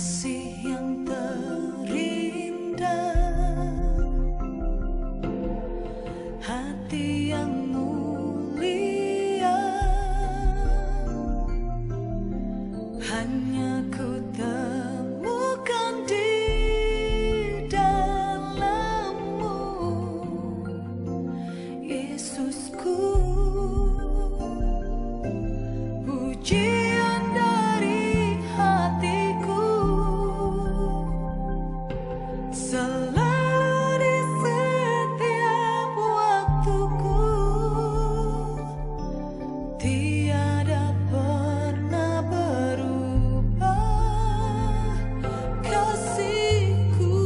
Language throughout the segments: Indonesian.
kasih yang terindah, hati yang mulia, hanya ku temukan di dalam-Mu, Yesusku. Pujian dari hatiku selalu di setiap waktuku, tiada pernah berubah kasih-Ku.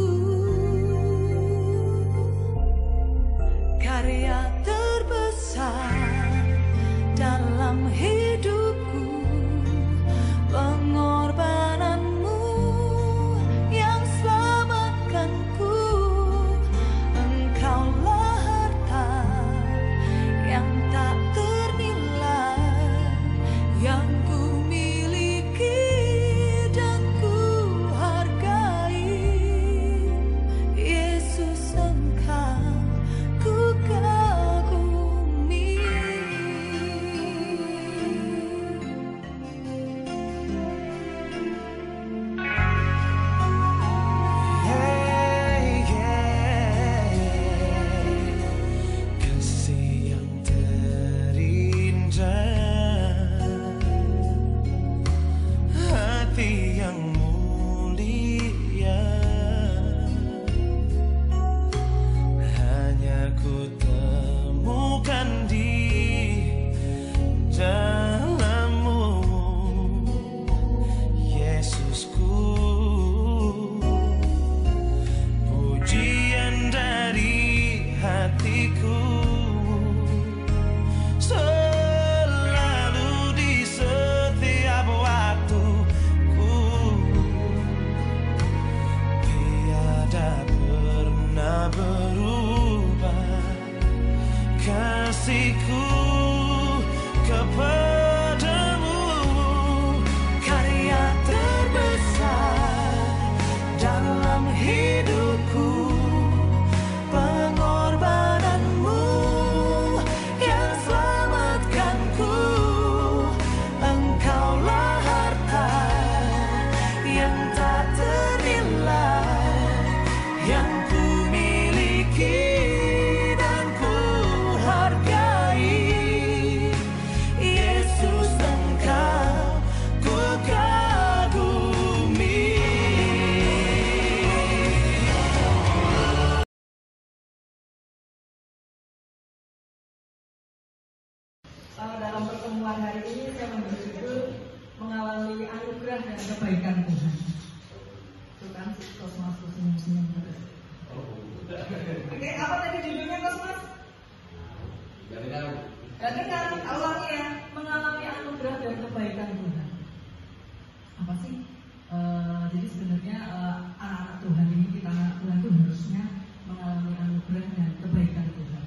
Karya terbesar dalam hidupku, pengorbananmu yang selamatkanku. Engkaulah harta yang tak ternilai, yang ku miliki dan ku hargai. Yesus, Engkau ku kagumi. Kasih yang terindah, hati yang mulia, hanya ku temukan di dalam-Mu, Yesusku. Pujian dari hatiku selalu di setiap waktuku, tiada pernah berubah kasih-Ku kepadamu. Karya terbesar dalam hidupku, pengorbananmu yang selamatkanku. Engkaulah harta yang tak ternilai, yang ku miliki dan ku hargai. Yesus, Engkau ku kagumi. Dalam pertemuan hari ini saya memberi judul mengalami anugerah dan kebaikan Tuhan. Itu kan Kosmas senyum-senyum terus. Oke, apa tadi judulnya Kosmas? Gak dengar, awalnya mengalami anugerah dan kebaikan Tuhan. Apa sih? Jadi sebenarnya anak-anak Tuhan ini, kita anak Tuhan itu harusnya mengalami anugerah dan kebaikan Tuhan.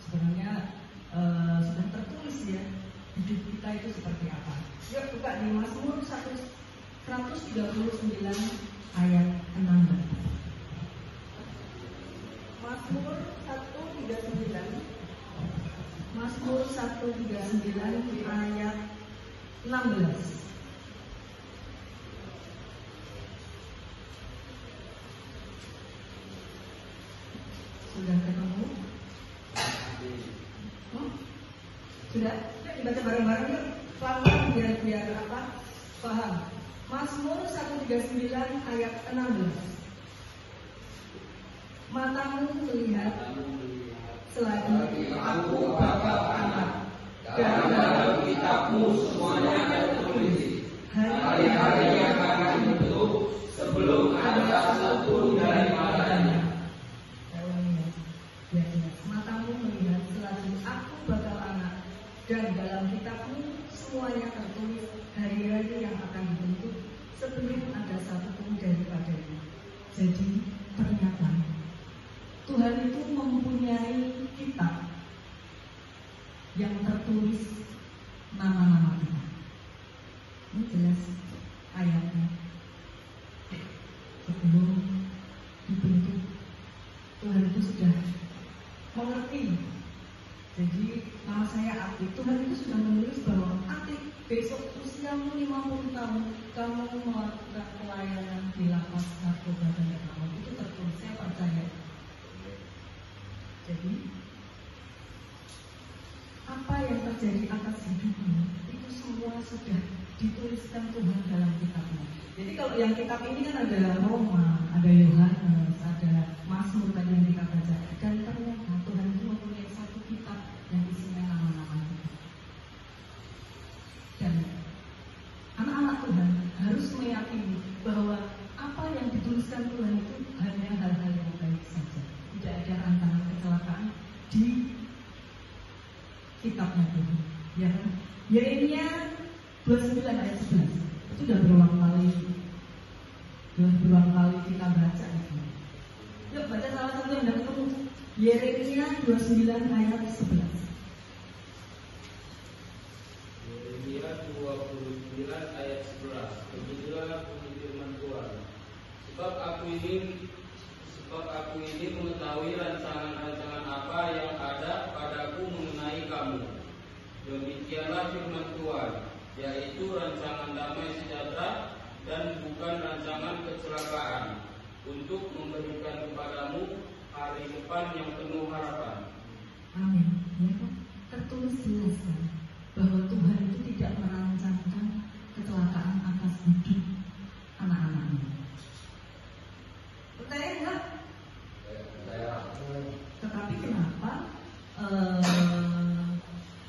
Sebenarnya sudah tertulis ya, hidup kita itu seperti apa. Yuk buka di Mazmur 139 ayat 16. Mazmur 139 ayat 16. Sudah ketemu? Sudah? Dibaca bareng-bareng yuk. Pelan-pelan biar apa? Paham. Mazmur 139 ayat 16. Matamu melihat selagi aku bakal anak, dan dalam kitabmu semuanya tertulis. Hari-hari yang akan dibentuk sebelum ada satu daripadanya. Matamu melihat selagi aku bakal anak, dan dalam kitabmu semuanya tertulis. Hari-hari yang akan dibentuk sebelum ada satupun daripadanya. Jadi ternyata Tuhan itu mempunyai kitab yang tertulis nama-nama kita. Ini jelas ayatnya. Atik, Tuhan itu sudah menulis bahwa Atik, besok usiamu 50 tahun, kamu melakukan pelayanan di lapas narkoba dan kamu itu tertulis, saya percaya. Jadi apa yang terjadi atas hidupmu itu semua sudah dituliskan Tuhan dalam kitabnya. Jadi kalau yang kitab ini kan ada Roma, ada Yohanes, ada Mazmur tadi yang kita baca. Dan ternyata Tuhan itu mempunyai satu kitab yang isinya nama-nama kita. Dan anak-anak Tuhan harus meyakini bahwa apa yang dituliskan Tuhan itu hanya hal-hal yang baik saja. Tidak ada rantangan kecelakaan di kitabnya Tuhan. Ya kan? Yeremia 29 ayat 11 itu sudah berulang kali kita baca itu. Yuk baca salah satu yang sudah ketemu. Yeremia 29 ayat 11. Yeremia 29 ayat 11. Beginilah bunyi firman Tuhan. Sebab aku ini mengetahui rancangan-rancangan apa yang ada padaku mengenai kamu. Demikianlah firman Tuhan, yaitu rancangan damai sejahtera dan bukan rancangan kecelakaan, untuk memberikan kepadamu hari depan yang penuh harapan. Amin. Ya kan? Tertulis jelas kan bahwa Tuhan itu tidak merancangkan kecelakaan atas hidup anak-anaknya. Percaya enggak? Tetapi kenapa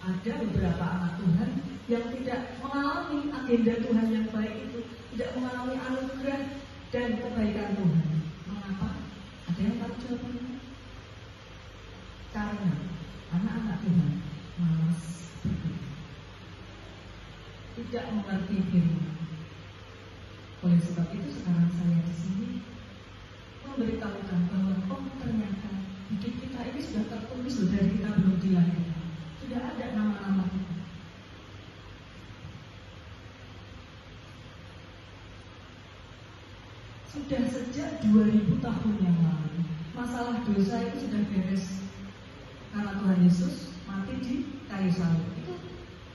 ada beberapa anak Tuhan yang tidak mengalami agenda Tuhan yang baik itu, tidak mengalami anugerah dan kebaikan Tuhan? Mengapa? Ada yang tahu jawabannya? Karena anak-anak Tuhan malas berdoa, tidak mengerti firman. Oleh sebab itu sekarang saya di sini memberitahukan bahwa ternyata hidup kita ini sudah tertulis dari kita belum dilahirkan. Sudah ada nama-nama kita. Sudah sejak 2000 tahun yang lalu masalah dosa itu sudah beres karena Tuhan Yesus mati di kayu salib. Itu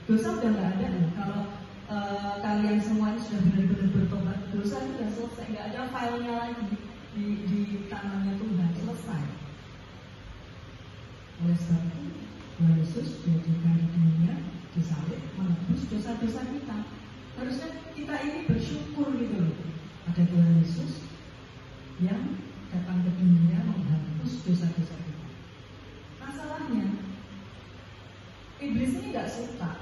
dosa sudah nggak ada loh. Kalau kalian semuanya sudah benar-benar bertobat, dosa itu sudah selesai, nggak ada filenya lagi di tangannya Tuhan, selesai. Oleh sebab itu Tuhan Yesus dihadirkan di dunia, disalib, menebus dosa-dosa kita. Harusnya kita ini bersyukur gitu loh. Ada Tuhan Yesus yang datang ke dunia menghapus dosa-dosa kita. Masalahnya iblis ini nggak suka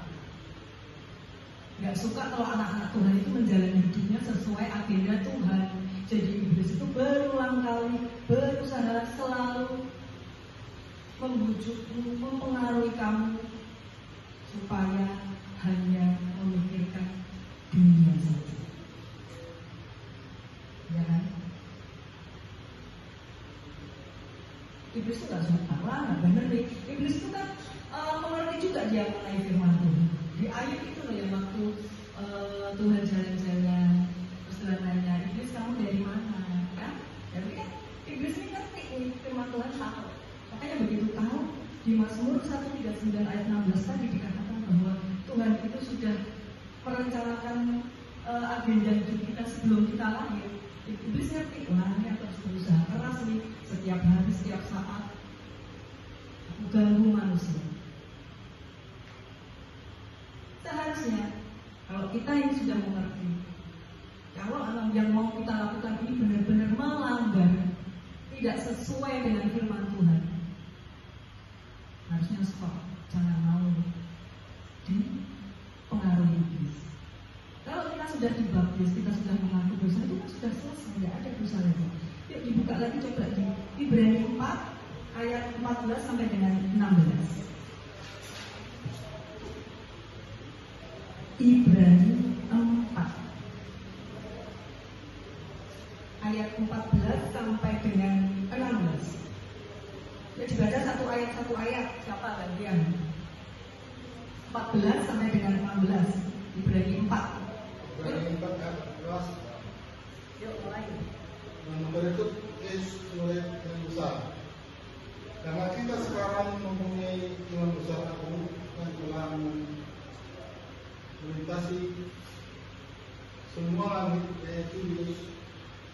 kalau anak-anak Tuhan itu menjalani hidupnya sesuai agenda Tuhan. Jadi iblis itu berulang kali berusaha selalu membujukmu, mempengaruhi kamu supaya hanya memikirkan dunia saja. Ya kan? Iblis itu gak suka lah, gak bener nih. Iblis itu kan mengerti juga dia mengenai firman Tuhan. Di ayat itu loh yang waktu Tuhan jalan-jalan, terus Tuhan nanya, iblis kamu dari mana? Kan? Jadi kan iblis ini ngerti nih firman Tuhan tahu. Makanya begitu tahu di Mazmur 139 ayat 16 tadi dikatakan bahwa Tuhan itu sudah merencanakan agenda hidup kita sebelum kita lahir. Iblis ngerti, wah ini aku harus berusaha keras nih setiap hari, setiap saat aku ganggu manusia. Seharusnya kalau kita ini sudah mengerti, kalau yang mau kita lakukan ini benar-benar melanggar, tidak sesuai dengan firman Tuhan, harusnya stop, jangan mau dipengaruhi iblis. Kalau kita sudah dibaptis, kita sudah mengaku dosa, itu kan sudah selesai, tidak ada dosa lagi. Yuk dibuka lagi coba di Ibrani 4 ayat 14 sampai dengan 16. Ibrani 4 ayat 14 sampai dengan 16. Ya dibaca satu ayat, siapa gantian? 14 sampai dengan 16. Ibrani 4. Ibrani 4 ayat 14. Yuk mulai. Berikut murid yang besar. Karena kita sekarang mempunyai Tuhan besar agung yang telah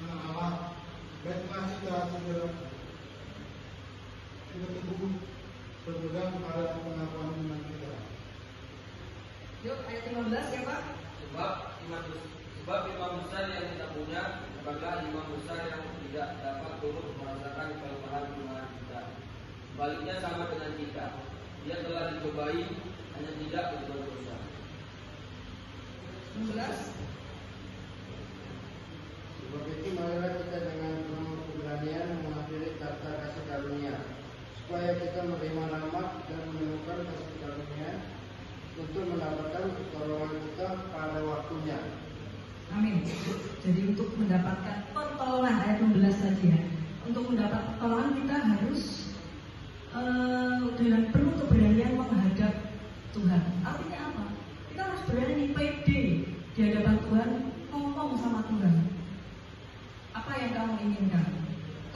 anak Allah, baiklah kita teguh berpegang pada pengakuan iman kita. Yuk, ayat 15 ya Pak. Sebab imam besar yang kita punya bukanlah imam besar yang tidak dapat turut merasakan kelemahan iman kita. Sebaliknya sama dengan kita, dia telah dicobai, hanya tidak berbuat dosa. 16. Sebab itu marilah kita dengan penuh keberanian mengakhiri kata kasih karunia, supaya kita menerima rahmat dan menemukan kasih karunia untuk mendapatkan pertolongan kita pada waktunya. Amin. Jadi untuk mendapatkan pertolongan ayat 16 tadi ya. Untuk mendapat pertolongan kita harus dengan penuh keberanian menghadap Tuhan. Artinya apa? Kita harus berani pede di hadapan Tuhan, ngomong sama Tuhan. Apa yang kamu inginkan?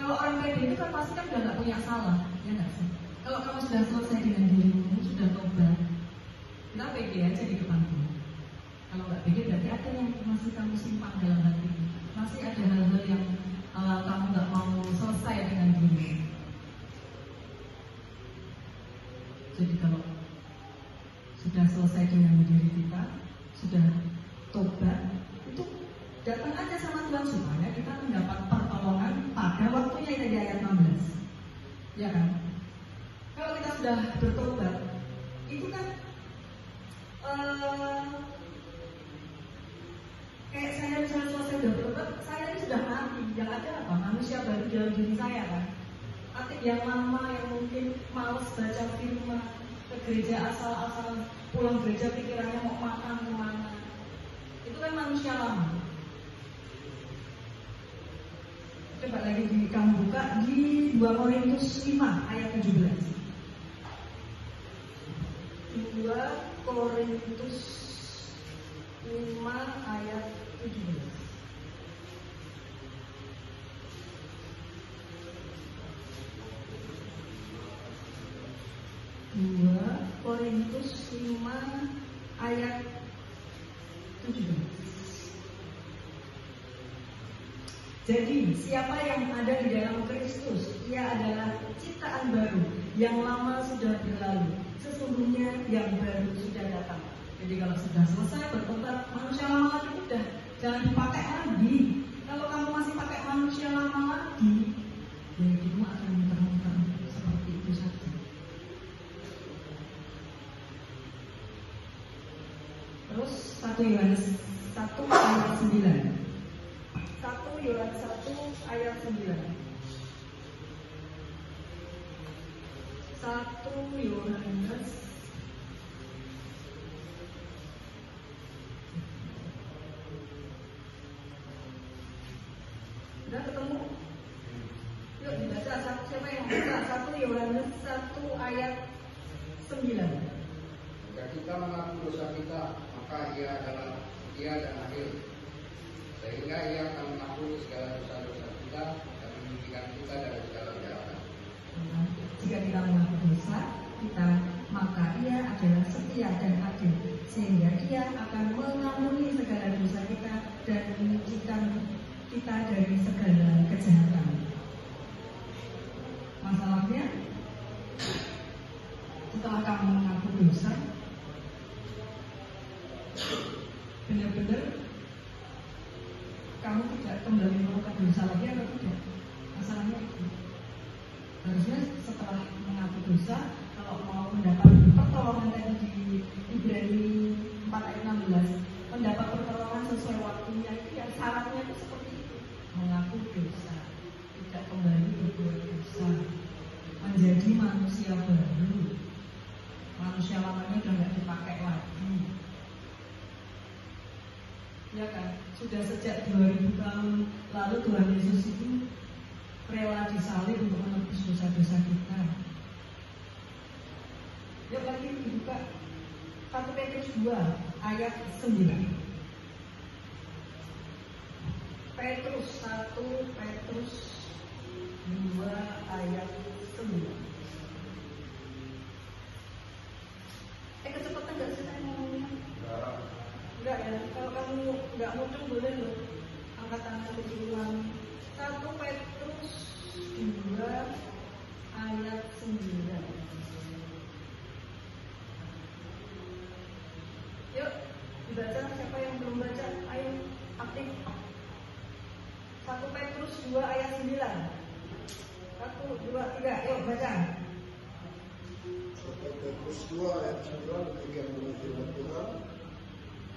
Kalau orang pede itu kan pasti kan udah gak punya salah, ya nggak sih? Kalau kamu sudah selesai dengan dirimu, sudah tobat, kita pede aja di depan Tuhan. Kalau nggak pede berarti ada yang masih kamu simpan dalam hati. Masih ada hal-hal yang kamu nggak mau selesai dengan diri. Jadi kalau sudah selesai dengan diri kita, sudah tobat, itu datang aja sama Tuhan supaya kita mendapat pertolongan pada waktunya itu di ayat 16. Ya kan? Kalau kita sudah bertobat, itu kan kayak saya misalnya selesai udah bertobat, saya ini sudah mati. Yang ada apa? Manusia baru dalam diri saya kan. Arti yang lama yang mungkin malas baca firman, ke gereja asal-asal, pulang gereja pikirannya mau makan kemana. Itu kan manusia lama. Coba lagi kamu buka di 2 Korintus 5 ayat 17. 2 Korintus 5 ayat 17. Korintus 5 ayat 17. Jadi siapa yang ada di dalam Kristus, ia adalah ciptaan baru, yang lama sudah berlalu, sesungguhnya yang baru sudah datang. Jadi kalau sudah selesai bertobat, manusia lama lagi udah jangan dipakai lagi. Kalau kamu masih pakai manusia lama lagi, ya hidupmu akan muter-muter seperti itu saja. Terus 1 Yohanes 1 ayat 9. 1 Yohanes 1 ayat 9. 1 Yohanes Sudah ketemu? Yuk dibaca siapa yang baca 1 Yohanes 1 ayat 9. Jika kita mengaku dosa kita, maka ia adalah setia dan adil, sehingga ia akan mengampuni segala dosa-dosa kita dan menyucikan kita dari segala kejahatan. Jika kita mengaku dosa kita, maka ia adalah setia dan adil, sehingga ia akan mengampuni segala dosa kita dan menyucikan kita dari segala kejahatan. Masalahnya, setelah kamu mengaku dosa, benar-benar kamu tidak kembali melakukan dosa lagi atau tidak? Masalahnya itu. Harusnya setelah mengaku dosa, kalau mau mendapat pertolongan tadi di Ibrani 4 ayat 16, mendapat pertolongan sesuai waktunya itu yang syaratnya itu seperti itu. Mengaku dosa, tidak kembali berbuat dosa, menjadi manusia baru. Manusia lamanya udah nggak dipakai lagi. Ya kan, sudah sejak 2000 tahun lalu Tuhan Yesus itu rela disalib untuk menebus dosa-dosa kita. Yuk lagi dibuka 1 Petrus 2 ayat 9. Petrus 1 Petrus 2 ayat 9. Kecepatan nggak sih saya ngomongnya? Enggak ya, kalau kamu nggak mudah boleh loh angkat tangan kecil 1 Petrus 2 ayat 9. 1, 2, 3, yuk baca. 1 Petrus 2 ayat 9 demikian bunyi firman Tuhan.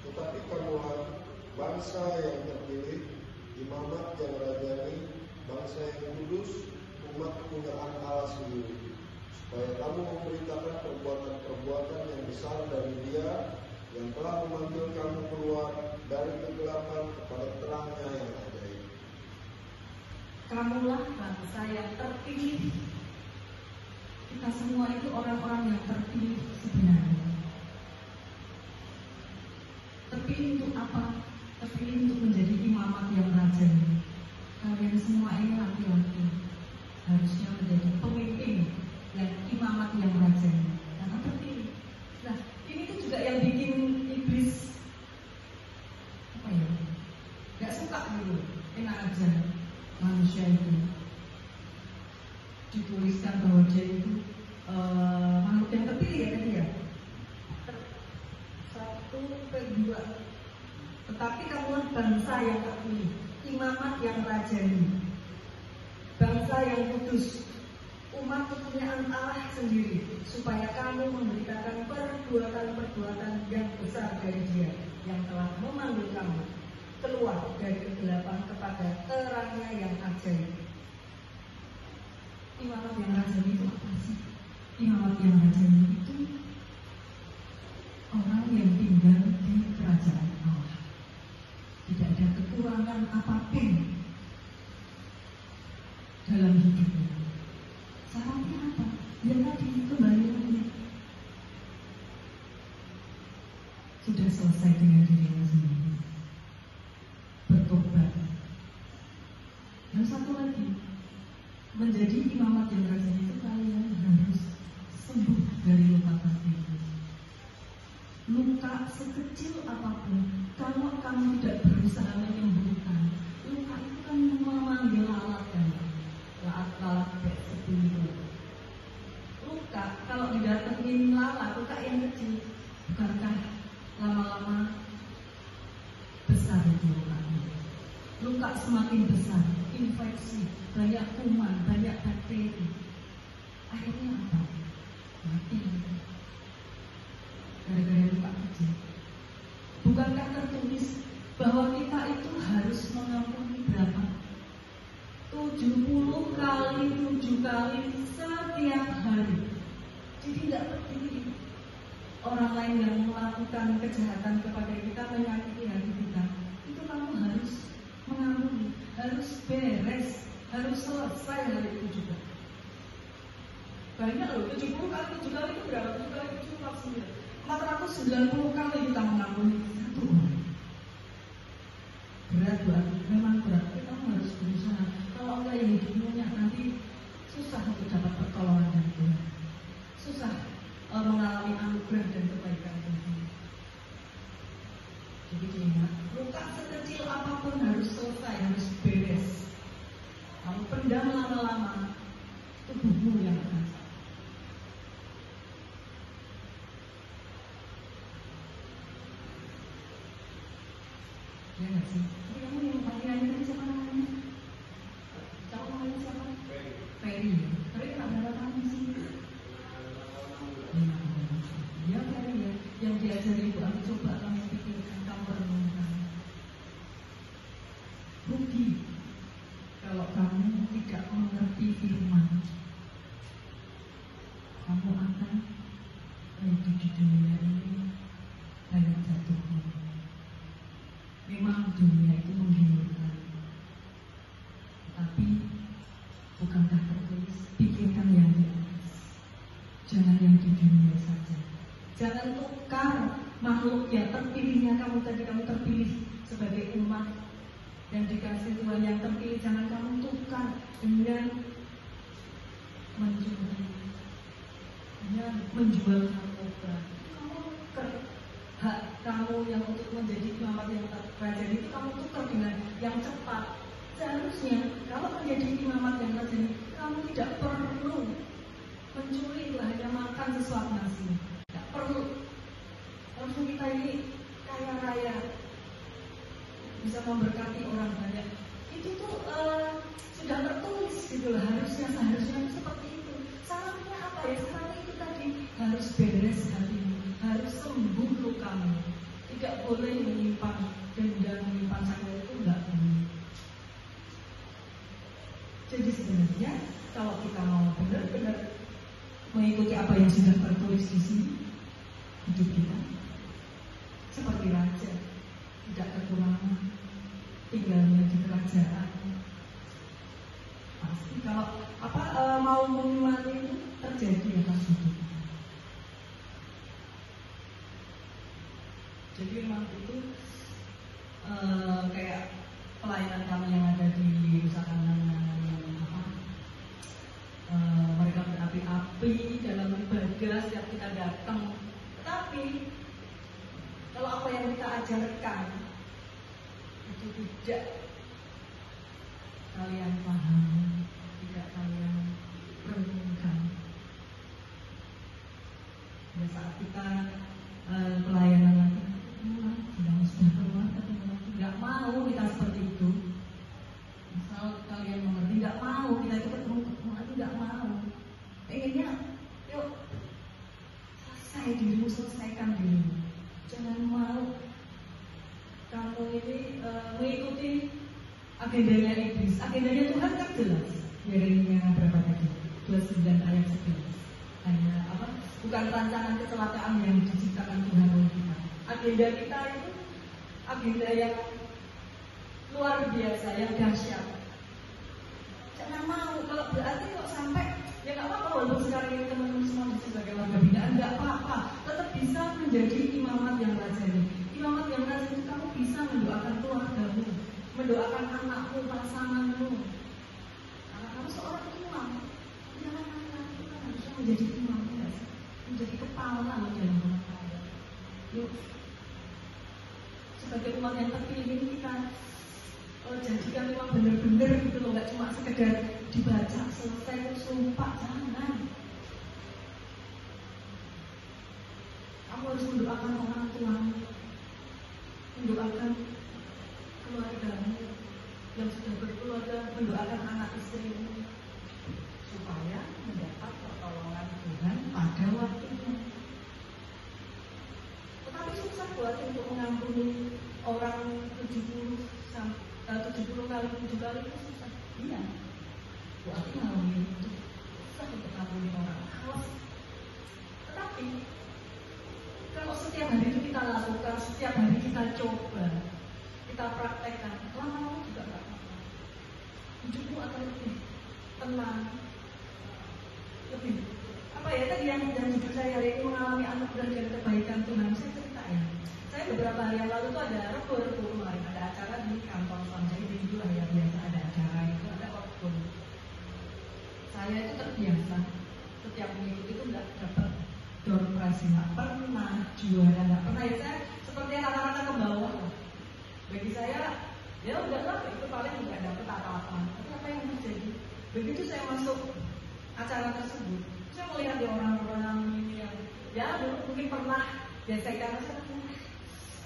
Tetapi kamulah bangsa yang terpilih, imamat yang rajani, bangsa yang kudus, umat kepunyaan Allah sendiri, supaya kamu memberitakan perbuatan-perbuatan yang besar dari Dia yang telah memanggil kamu keluar dari kegelapan kepada terangnya yang ajaib. Kamulah bangsa yang terpilih. Kita semua itu orang-orang yang terpilih sebenarnya. Terpilih untuk apa? Terpilih untuk menjadi imamat yang rajani. Kalian semua ini laki-laki harusnya menjadi pemimpin yang imamat yang rajani karena terpilih. Nah, ini tuh juga yang bikin iblis apa ya? Gak suka gitu, enak aja manusia itu. Dituliskan bahwa dia itu makhluk yang terpilih ya tadi ya. 1/2. Tetapi kamulah bangsa yang terpilih, imamat yang rajani, bangsa yang kudus, umat kepunyaan Allah sendiri, supaya kamu memberitakan perbuatan-perbuatan yang besar dari Dia yang telah memanggil kamu keluar dari kegelapan kepada terangnya yang ajaib. Imamat yang rajani itu apa sih? Imamat yang rajani itu orang yang tinggal di kerajaan Allah. Tidak ada kekurangan apapun dalam hidupnya. Syaratnya apa? Ya tadi kembali lagi. Sudah selesai dengan dirinya sendiri, bertobat. Dan satu lagi, menjadi imamat yang rajani itu kalian harus sembuh dari luka batin. Luka sekecil apapun, kalau kamu tidak berusaha menyembuhkan, luka itu kan memanggil lalat kan, lalat seperti luka kalau didatengin lalat, luka yang kecil, bukankah lama-lama besar itu lukanya? Luka semakin besar, infeksi, banyak kuman, banyak bakteri. Akhirnya apa? Mati. Gara-gara luka kecil. Bukankah tertulis bahwa kita itu harus mengampuni berapa? 70 kali 7 kali setiap hari. Jadi tidak peduli orang lain yang melakukan kejahatan kepada kita, menyakiti hati kita, itu kamu harus mengampuni, harus beres, harus selesai hal itu juga. Banyak loh, 70 kali 7 kali itu berapa? 7 kali 7 maksudnya 490 kali kita mengampuni satu orang. Berat banget, memang berat. Kita harus berusaha. Kalau enggak yang hidupnya nanti susah untuk dapat pertolongan dari Tuhan, susah mengalami anugerah dan kebaikan Tuhan. Jadi ingat, luka sekecil apapun harus selesai, harus beres. Kamu pendam lama-lama, tubuhmu yang akan sakit. Ya nggak sih? Tapi kamu yang panggilan tadi siapa namanya? Kamu namanya siapa? Ferry. Ferry kenapa berapa tahun sih? 5 tahun. Ya Ferry ya, yang diajari Ibu Ami, coba kamu pikirkan, kamu renungkan. Rugi kalau kamu tidak mengerti firman. Kamu akan hidup di dunia ini banyak jatuhnya. Memang dunia itu menggiurkan, tapi bukankah tertulis pikirkan yang di atas, jangan yang di dunia saja. Jangan tukar makhluk yang terpilihnya kamu tadi, kamu terpilih sebagai umat yang dikasih Tuhan yang terpilih, jangan kamu tukar dengan mencuri, dengan menjual narkoba. Hak kamu yang untuk menjadi imamat yang rajani itu kamu tukar dengan yang cepat. Seharusnya kalau menjadi imamat yang rajani, kamu tidak perlu mencuri, hanya makan sesuap nasi. Tidak perlu. Harusnya kita ini kaya raya, bisa memberkati orang banyak. Itu tuh boleh menyimpan dendam, menyimpan sakit itu enggak boleh. Jadi sebenarnya kalau kita mau benar-benar mengikuti apa yang sudah tertulis di sini, hidup kita seperti raja, tidak kekurangan, tinggalnya di kerajaan. Pasti kalau mau mengimani itu terjadi atas hidup. Jadi memang itu kayak pelayanan kami yang ada di misalkan mereka berapi-api dalam ibadah setiap kita datang. Tetapi kalau apa yang kita ajarkan itu tidak kalian pahami, tidak kalian renungkan, pada saat kita pelayanan lagi, sudah keluar, nggak mau kita seperti itu. Misal kalian mengerti, nggak mau kita itu ketemu lagi, nggak mau. Pengennya, yuk selesai dirimu, selesaikan dirimu. Jangan mau kamu ini mengikuti agendanya iblis. Agendanya Tuhan kan jelas. Yeremia berapa tadi? 29 ayat 11. Hanya apa? Bukan rancangan kecelakaan yang diciptakan Tuhan oleh kita. Agenda kita itu agenda yang luar biasa, yang dahsyat. Jangan mau. Kalau berarti kok sampai ya nggak apa-apa walaupun sekarang ini teman-teman semua sebagai warga binaan, nggak apa-apa. Tetap bisa menjadi imamat yang rajani. Imamat yang rajani itu kamu bisa mendoakan keluargamu, mendoakan anakmu, pasanganmu. Karena kamu seorang imam. Jangan itu kan harusnya menjadi imam, menjadi kepala dalam rumah tangga. Yuk, sebagai umat yang terpilih kita jadikan memang benar-benar gitu loh, nggak cuma sekedar dibaca selesai sumpah, jangan. Kamu harus mendoakan orang tuamu, mendoakan keluargamu yang sudah berkeluarga, mendoakan anak istrimu supaya mendapat pertolongan Tuhan pada waktunya. Tetapi susah buat untuk mengampuni orang 70 kali 7 kali itu susah. Iya. Buat ngalamin itu susah untuk mengampuni orang. Tetapi kalau setiap hari itu kita lakukan, setiap hari kita coba, kita praktekkan, lama-lama juga nggak apa-apa. Hidupmu akan lebih tenang, lebih apa ya tadi yang jujur saya hari ini mengalami anugerah dan kebaikan Tuhan. Saya cerita ya, saya beberapa hari yang lalu tuh ada rebu kemarin, ada acara di kantor Sanjay di Dua ya, biasa ada acara itu, ada outbound. Saya itu terbiasa setiap minggu itu nggak dapat door prize, nggak pernah juara, nggak pernah ya. Saya seperti rata-rata ke bawah. Bagi saya ya udahlah, itu paling nggak dapat apa-apa. Tapi apa yang terjadi? Begitu saya masuk acara tersebut, saya melihat di orang-orang ini yang ya dulu mungkin pernah gesek karena saya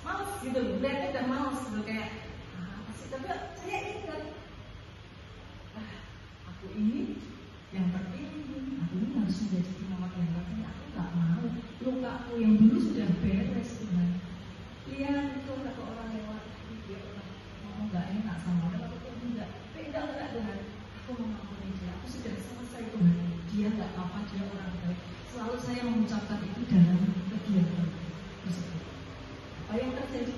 males gitu loh, lihatnya udah males gitu kayak apa sih, tapi saya ingat aku ini yang terpilih, aku ini harus menjadi imamat yang terpilih. Aku nggak mau lukaku yang dulu sudah beres Tuhan. Lihat itu kata orang lewat, dia ngomong nggak enak sama dia, aku enggak Tuhan, aku mengampuni dia, aku sudah selesai Tuhan. Dia nggak apa-apa, dia orang baik. Selalu saya mengucapkan itu dalam kegiatan tersebut. Apa yang terjadi?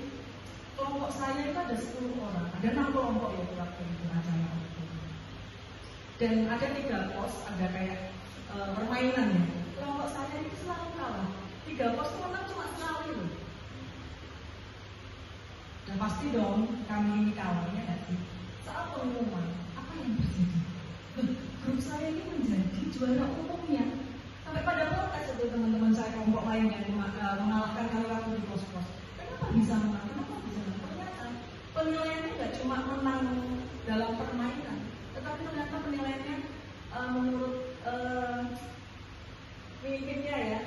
Kelompok saya itu ada 10 orang, ada 6 kelompok ya waktu itu acara itu. Dan ada 3 pos, ada kayak permainan ya. Kelompok saya itu selalu kalah. 3 pos itu menang cuma sekali loh. Dan pasti dong kami ini kalahnya nggak sih? Saat pengumuman, apa yang terjadi? Grup saya ini menjadi juara umumnya. Sampai pada protes itu teman-teman saya kelompok lain yang mengalahkan kami waktu di pos-pos. Kenapa bisa menang? Kenapa bisa menang? Ternyata penilaiannya nggak cuma menang dalam permainan, tetapi ternyata penilaiannya menurut pemimpinnya ya,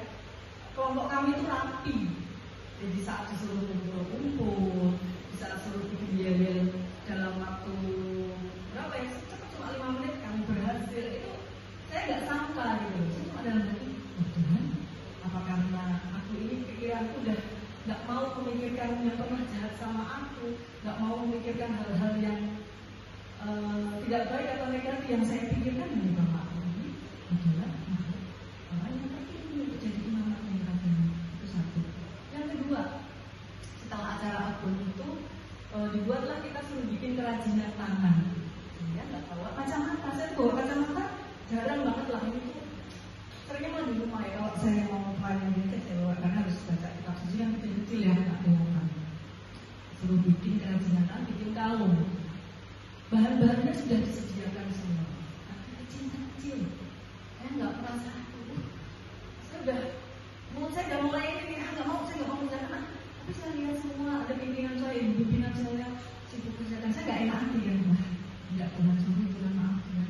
kelompok kami itu rapi. Jadi saat disuruh kumpul, bisa suruh bikin yel-yel dalam waktu berapa ya? Cepat cuma 5 menit kami berhasil. Itu saya nggak sangka gitu. Saya cuma dalam hati, Tuhan, apa karena aku ini pikiranku udah nggak mau memikirkan yang nggak mau memikirkan hal-hal yang tidak baik atau negatif. Yang saya pikirkan dari Bapak ini adalah orang yang terpilih untuk jadi imam yang katanya. Itu satu. Yang kedua, setelah acara akun itu dibuatlah kita suruh bikin kerajinan tangan. Ya nggak tahu kacamata. Saya bawa kacamata jarang banget lah ini tuh. Seringnya mah di rumah ya, kalau saya mau pelayanan ini saya bawa karena harus baca kitab suci yang kecil-kecil ya, nggak kelihatan. Suruh bikin kerajinan tangan, bikin kalung. Bahan-bahannya sudah disediakan semua, tapi kecil-kecil. Saya nggak merasa saya udah mulut saya udah mulai ini, nggak mau, saya nggak mau kerjakan. Tapi saya lihat semua ada pimpinan saya, ibu pimpinan saya sibuk kerjakan, saya nggak enak hati kan, tidak Tuhan sampai Tuhan maaf ya.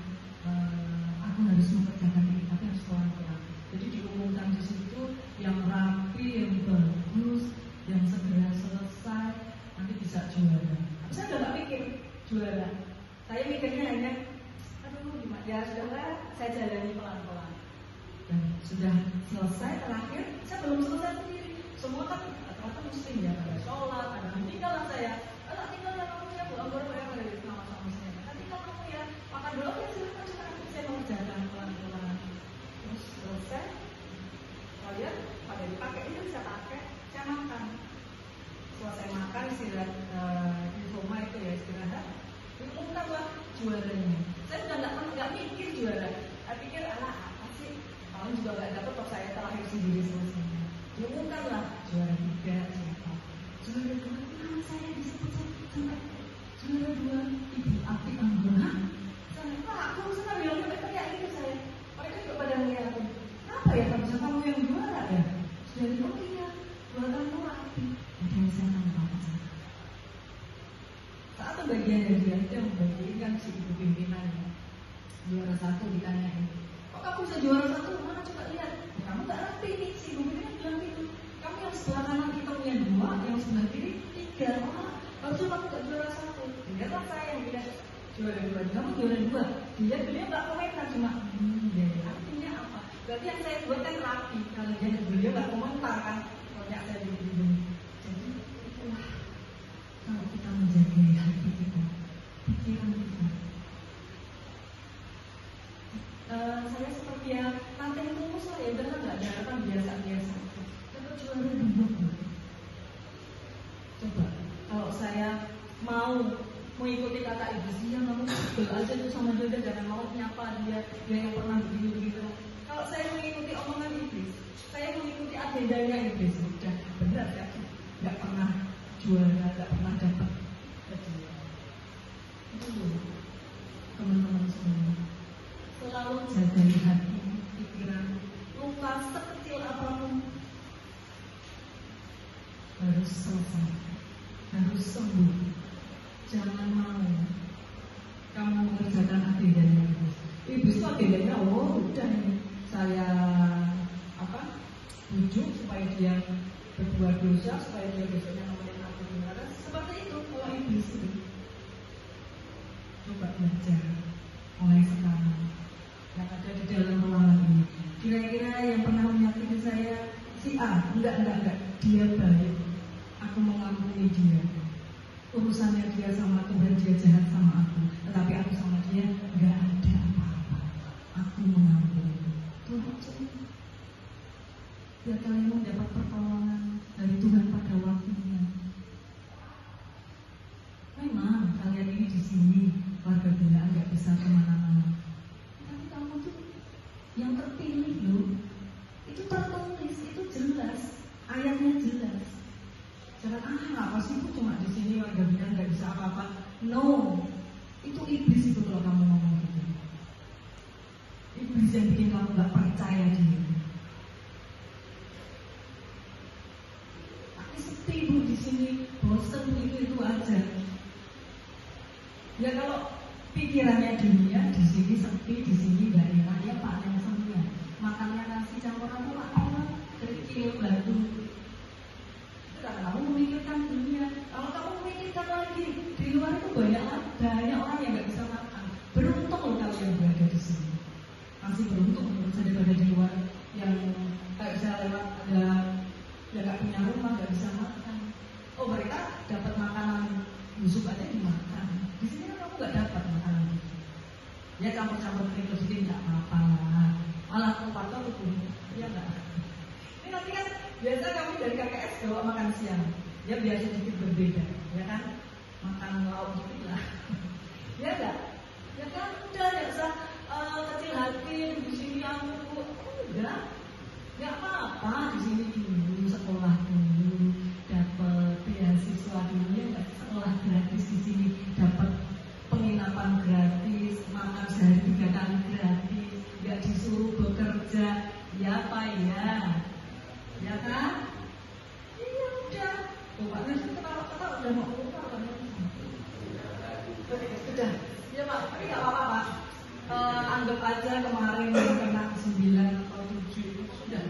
Aku harus mengerjakan ini, tapi harus pelan-pelan. Jadi diumumkan di situ yang rapi, yang bagus, yang segera selesai, nanti bisa juara. Tapi saya udah nggak mikir juara. Saya mikirnya hanya, aduh gimana ya sudahlah, saya jalani pelan-pelan. Dan sudah selesai terakhir, saya belum selesai sendiri. Semua kan rata-rata muslim ya, pada sholat, ada tinggal lah saya. Kalau tinggal ya kamu ya, buang boleh dari sama-sama saya. Nanti kalau kamu ya makan dulu, ya silahkan saya mengerjakan pelan-pelan. Terus selesai, kalian pada dipakai, itu bisa pakai, saya makan. Selesai makan, istirahat di rumah itu ya istirahat. Diumumkanlah juaranya. Saya sudah nggak mikir juara. Saya pikir apa sih? Tahun juga nggak dapat kok saya terakhir sendiri selesai. Diumumkanlah juara 3 siapa? Juara 2 nama saya disebut sampai juara 2 Ibu Api Anggona. Saya aku senang bilang mereka kayak gitu saya. Mereka juga pada ngeliatin. Apa ya kamu yang juara ya? Sudah bilang iya. Juara kamu Api. Ada yang saya tahu apa sih? Saat bagian dari dia itu yang membagikan si ibu pimpinannya juara 1 ditanyain, kok kamu bisa juara 1? Mana coba lihat. Ya, kamu gak rapi nih, si ibu pimpinan bilang gitu. Kamu yang sebelah kanan kita punya 2, yang sebelah kiri 3. Harusnya kamu gak juara 1. Lihatlah saya yang bilang juara 2, kamu juara 2. Dia beliau gak komentar, cuma ya, artinya apa? Berarti yang saya buat kan rapi. Kalau dia beliau gak komentar kan, kalau saya begini. Jadi itulah kalau kita menjaga hati kita, pikiran kita. Saya seperti yang nanti tulus lah ya, udah nggak ada harapan biasa-biasa. Tapi juara 2. Coba kalau saya mau mengikuti kata ibu sih, kamu bel aja tuh sama dia, jangan mau nyapa dia yang pernah begitu. Kalau saya mengikuti omongan iblis, saya mengikuti agendanya iblis, udah benar ya, nggak pernah juara, nggak pernah dapat kejuaraan. Itu dulu teman-teman semua, selalu jaga hati, pikiran, luka sekecil apapun harus selesai, harus sembuh. Jangan mau kamu mengerjakan agendanya iblis. Iblis itu agendanya, udah nih saya bujuk supaya dia berbuat dosa, supaya dia besoknya ngomongin aku gimana. Seperti itu kalau iblis itu. Coba belajar mulai sekarang yang ada di dalam ruangan ini. Kira-kira yang pernah menyakiti saya si A, enggak, dia baik. Aku mengampuni dia. Urusannya dia sama Tuhan, dia jahat sama aku. Tetapi aku sama dia enggak ada apa-apa. Aku mengampuni. Tuhan coba. Biar kalian mendapat pertolongan dari Tuhan pada waktunya. Memang kalian ini di sini warga binaan nggak bisa kemana-mana. Tapi kamu tuh yang terpilih loh. Itu tertulis, itu jelas, ayatnya jelas. Jangan apa sih itu cuma di sini warga binaan nggak bisa apa-apa. No, itu iblis itu kalau kamu ngomong gitu. Iblis yang bikin kamu nggak percaya diri. Sepi bu di sini, bosan itu aja. Ya kalau pikirannya dunia di sini sepi, di sini nggak enak, ya panen semua. Makannya nasi campuran apa? Kerikil, batu. Itu karena kamu memikirkan dunia. Kalau kamu memikirkan lagi di luar itu banyak orang yang nggak bisa makan. Beruntung loh kalau yang berada di sini. Masih beruntung menurut saya daripada di luar yang kayak saya lewat ada yang nggak punya rumah, nggak bisa makan. Oh mereka dapat makanan Ya campur-campur itu sedikit nggak apa-apa. Malah tempatnya itu, ya nggak. Ini nanti kan biasa kami dari KKS bawa makan siang, ya biasa sedikit berbeda, ya kan? Makan lauk dikit lah, ya nggak? Ya kan udah ya usah kecil hati di sini aku, udah, nggak apa-apa di sini dulu sekolah dulu dapat beasiswa dulu ya nggak, sekolah gratis di sini dapat penginapan gratis, makan sehari 3 kali gratis, nggak disuruh bekerja, ya Pak ya kan? Iya udah, tuh Pak Nasi ketawa-ketawa udah mau keluar kan? Sudah, ya Pak, tapi nggak apa-apa Pak. Anggap aja kemarin kena 9 atau 7 itu sudah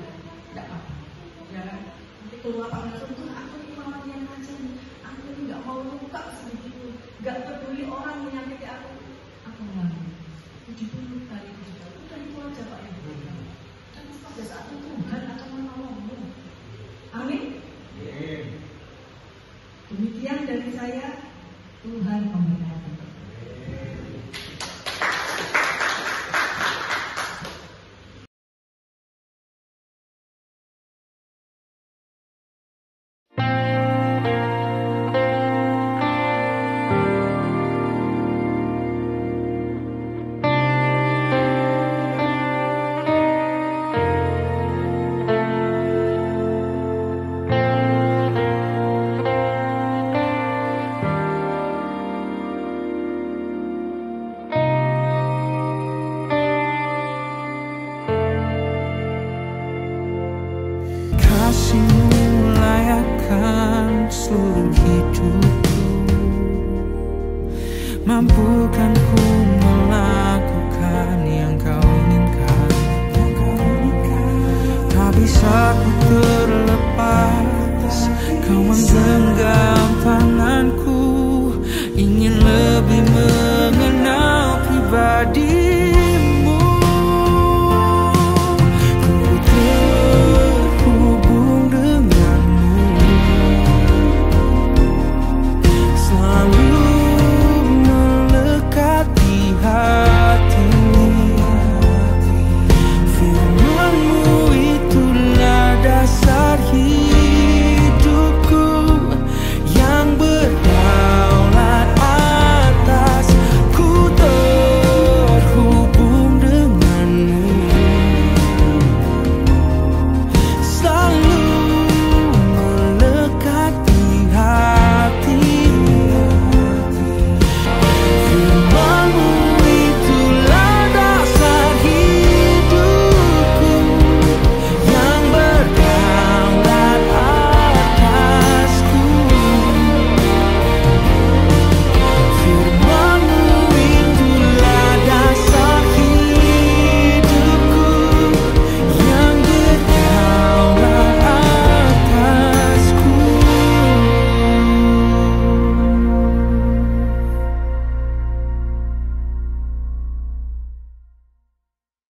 nggak apa-apa, ya kan? Nanti keluar Pak Nasi itu aku